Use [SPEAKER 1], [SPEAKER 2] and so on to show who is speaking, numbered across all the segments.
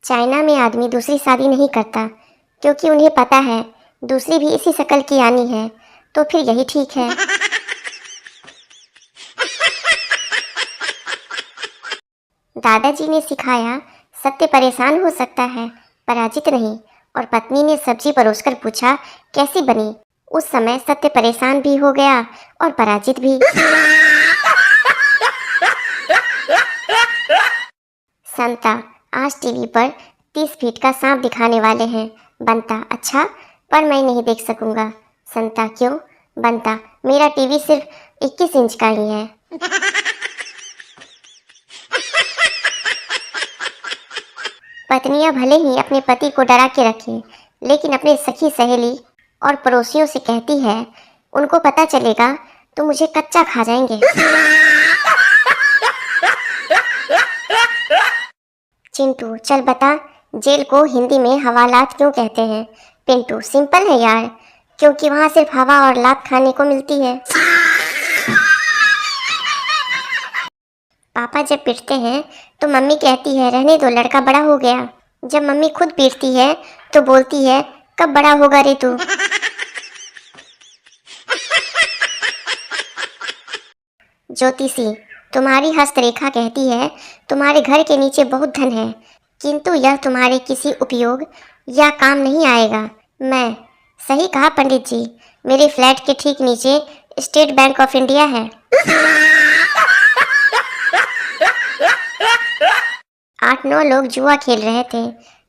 [SPEAKER 1] China में आदमी दूसरी शादी नहीं करता क्योंकि उन्हें पता है दूसरी भी इसी शक्ल की आनी है, तो फिर यही ठीक है। दादाजी ने सिखाया सत्य परेशान हो सकता है, पराजित नहीं। और पत्नी ने सब्जी परोसकर पूछा कैसी बनी। उस समय सत्य परेशान भी हो गया और पराजित भी। संता, आज टीवी पर 30 फीट का सांप दिखाने वाले हैं। बंता, अच्छा, पर मैं नहीं देख सकूंगा। संता, क्यों? बंता, मेरा टीवी सिर्फ 21 इंच का ही है। पत्नियां भले ही अपने पति को डरा के रखें, लेकिन अपने सखी सहेली और पड़ोसियों से कहती है उनको पता चलेगा तो मुझे कच्चा खा जाएंगे। चिंटू, चल बता, जेल को हिंदी में हवालात क्यों कहते हैं? पिंटू, सिंपल है यार, क्योंकि वहाँ सिर्फ हवा और लात खाने को मिलती है। पापा जब पीटते हैं तो मम्मी कहती है रहने दो, लड़का बड़ा हो गया। जब मम्मी खुद पीटती है तो बोलती है कब बड़ा होगा रे तू। ज्योतिषी, तुम्हारी हस्तरेखा कहती है तुम्हारे घर के नीचे बहुत धन है, किंतु यह तुम्हारे किसी उपयोग या काम नहीं आएगा। मैं, सही कहा पंडित जी, मेरे फ्लैट के ठीक नीचे स्टेट बैंक ऑफ इंडिया है। 8-9 लोग जुआ खेल रहे थे,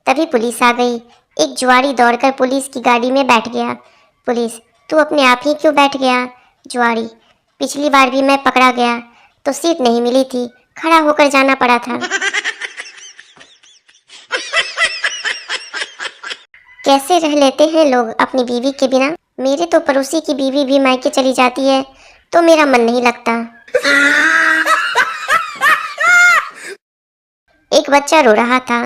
[SPEAKER 1] तभी पुलिस आ गई। एक जुआरी दौड़कर पुलिस की गाड़ी में बैठ गया। पुलिस, तू अपने आप ही क्यों बैठ गया? जुआरी, पिछली बार भी मैं पकड़ा गया तो सीट नहीं मिली थी, खड़ा होकर जाना पड़ा था। कैसे रह लेते हैं लोग अपनी बीवी के बिना? मेरे तो पड़ोसी की बीवी भी मायके चली जाती है तो मेरा मन नहीं लगता। एक बच्चा रो रहा था,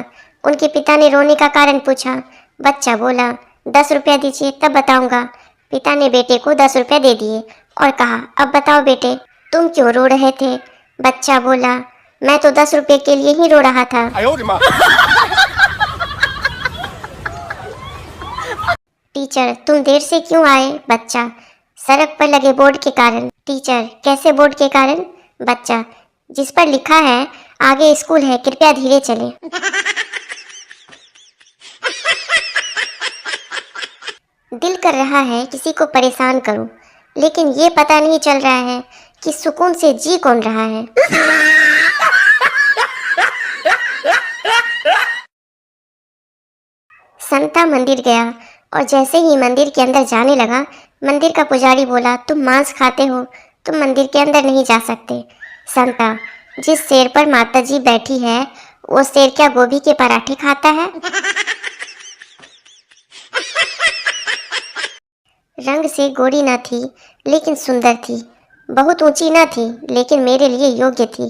[SPEAKER 1] उनके पिता ने रोने का कारण पूछा। बच्चा बोला 10 रुपया दीजिए तब बताऊंगा। पिता ने बेटे को 10 रुपया दे दिए और कहा अब बताओ बेटे, तुम क्यों रो रहे थे? बच्चा बोला मैं तो 10 रुपये के लिए ही रो रहा था। टीचर, तुम देर से क्यों आए? बच्चा, सड़क पर लगे बोर्ड के कारण। टीचर, कैसे बोर्ड के कारण? बच्चा, जिस पर लिखा है आगे स्कूल है, कृपया धीरे चलें। दिल कर रहा है किसी को परेशान करूं, लेकिन ये पता नहीं चल रहा है कि सुकून से जी कौन रहा है। संता मंदिर गया और जैसे ही मंदिर के अंदर जाने लगा, मंदिर का पुजारी बोला तुम मांस खाते हो, तुम मंदिर के अंदर नहीं जा सकते। संता, जिस शेर पर माता जी बैठी है वो शेर क्या गोभी के पराठे खाता है? रंग से गोरी न थी लेकिन सुंदर थी, बहुत ऊंची न थी लेकिन मेरे लिए योग्य थी।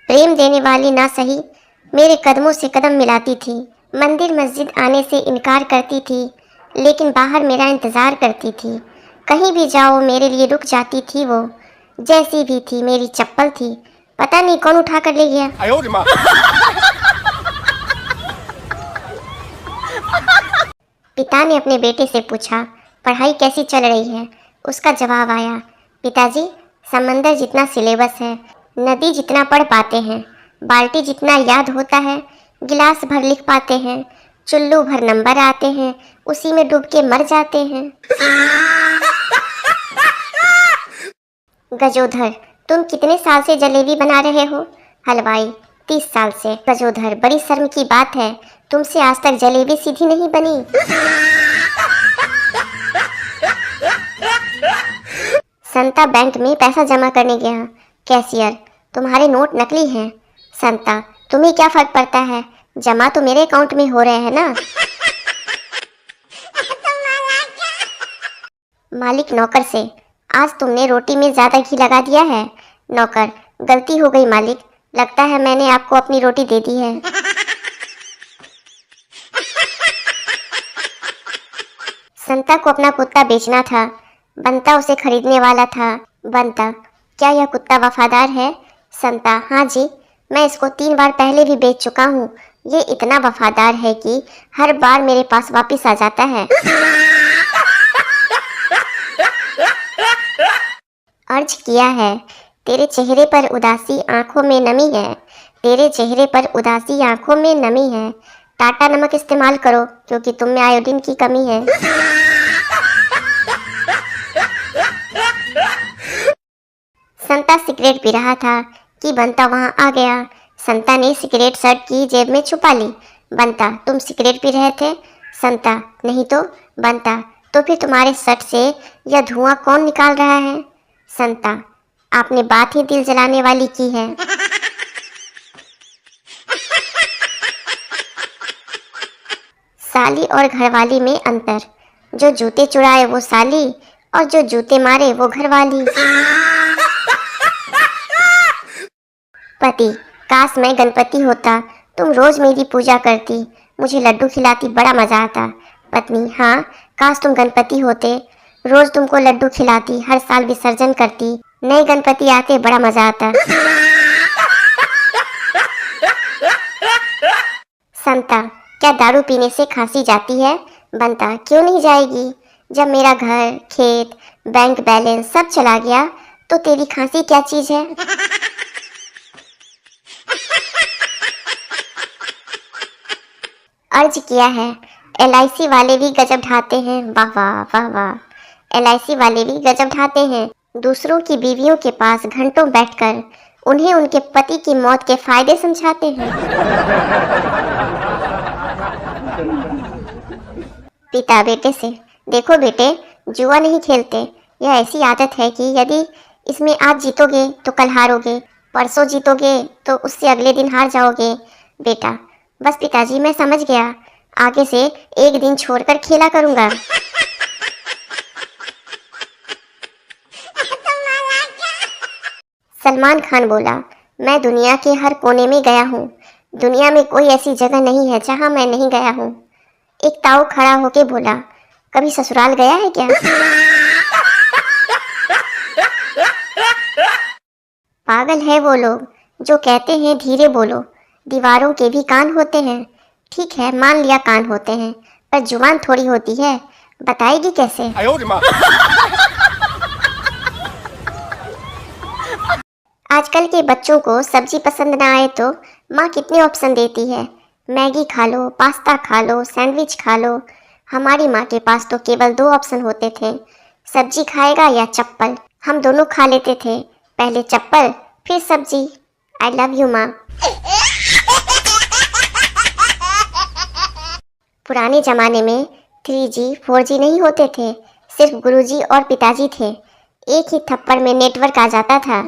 [SPEAKER 1] प्रेम देने वाली ना सही, मेरे कदमों से कदम मिलाती थी। मंदिर मस्जिद आने से इनकार करती थी लेकिन बाहर मेरा इंतज़ार करती थी। कहीं भी जाओ मेरे लिए रुक जाती थी वो, जैसी भी थी मेरी चप्पल थी, पता नहीं कौन उठा कर ले गया। पिता ने अपने बेटे से पूछा पढ़ाई कैसी चल रही है? उसका जवाब आया पिताजी, समंदर जितना सिलेबस है, नदी जितना पढ़ पाते हैं, बाल्टी जितना याद होता है, गिलास भर लिख पाते हैं, चुल्लू भर नंबर आते हैं, उसी में डूब के मर जाते हैं। गजोधर, तुम कितने साल से जलेबी बना रहे हो? हलवाई, 30 साल से। गजोधर, बड़ी शर्म की बात है, तुमसे आज तक जलेबी सीधी नहीं बनी। संता बैंक में पैसा जमा करने गया। कैशियर, तुम्हारे नोट नकली हैं। संता, तुम्हें क्या फर्क पड़ता है, जमा तो मेरे अकाउंट में हो रहे हैं ना। मालिक नौकर से, आज तुमने रोटी में ज़्यादा घी लगा दिया है। नौकर, गलती हो गई मालिक, लगता है मैंने आपको अपनी रोटी दे दी है। संता को अपना कुत्ता बेचना था, बंता उसे खरीदने वाला था। बंता, क्या यह कुत्ता वफादार है? संता, हाँ जी, मैं इसको 3 बार पहले भी बेच चुका हूँ, ये इतना वफादार है कि हर बार मेरे पास वापस आ जाता है। अर्ज किया है, तेरे चेहरे पर उदासी आंखों में नमी है, तेरे चेहरे पर उदासी आंखों में नमी है, टाटा नमक इस्तेमाल करो क्योंकि तुम में आयोडीन की कमी है। संता सिगरेट पी रहा था कि बंता वहां आ गया। संता ने सिगरेट शर्ट की जेब में छुपा ली। बंता, तुम सिगरेट पी रहे थे? संता, नहीं तो। बंता, तो फिर तुम्हारे शर्ट से यह धुआं कौन निकाल रहा है? संता, आपने बात ही दिल जलाने वाली की है। साली और घरवाली में अंतर, जो जूते चुराए वो साली और जो जूते मारे वो घरवाली। पति, काश मैं गणपति होता, तुम रोज मेरी पूजा करती, मुझे लड्डू खिलाती, बड़ा मजा आता। पत्नी, हाँ, काश तुम गणपति होते, रोज तुमको लड्डू खिलाती, हर साल विसर्जन करती, नए गणपति आते, बड़ा मजा आता। संता, क्या दारू पीने से खांसी जाती है? बंता, क्यों नहीं जाएगी? जब मेरा घर, खेत, बैंक बैलेंस सब चला गया तो तेरी खांसी क्या चीज है? अर्ज किया है, LIC वाले भी गजब ढाते हैं। वाह वाह वाह वाह। LIC वाले भी गजब ढाते हैं। दूसरों की बीवियों के पास घंटों बैठकर उन्हें उनके पति की मौत के फायदे समझाते हैं। पिता बेटे से, देखो बेटे, जुआ नहीं खेलते, यह ऐसी आदत है कि यदि इसमें आज जीतोगे तो कल हारोगे, परसों जीतोगे तो उससे अगले दिन हार जाओगे। बेटा, बस पिताजी, मैं समझ गया, आगे से एक दिन छोड़कर खेला करूंगा। सलमान खान बोला, मैं दुनिया के हर कोने में गया हूँ, दुनिया में कोई ऐसी जगह नहीं है जहाँ मैं नहीं गया हूँ। एक ताऊ खड़ा होके बोला, कभी ससुराल गया है क्या? पागल है वो लोग जो कहते हैं धीरे बोलो, दीवारों के भी कान होते हैं। ठीक है, मान लिया कान होते हैं, पर जुबान थोड़ी होती है, बताएगी कैसे? आजकल के बच्चों को सब्जी पसंद ना आए तो माँ कितने ऑप्शन देती है, मैगी खा लो, पास्ता खा लो, सैंडविच खा लो। हमारी माँ के पास तो केवल 2 ऑप्शन होते थे, सब्जी खाएगा या चप्पल। हम दोनों खा लेते थे, पहले चप्पल फिर सब्जी। आई लव यू माँ। पुराने जमाने में 3G 4G नहीं होते थे, सिर्फ गुरुजी और पिताजी थे, एक ही थप्पड़ में नेटवर्क आ जाता था।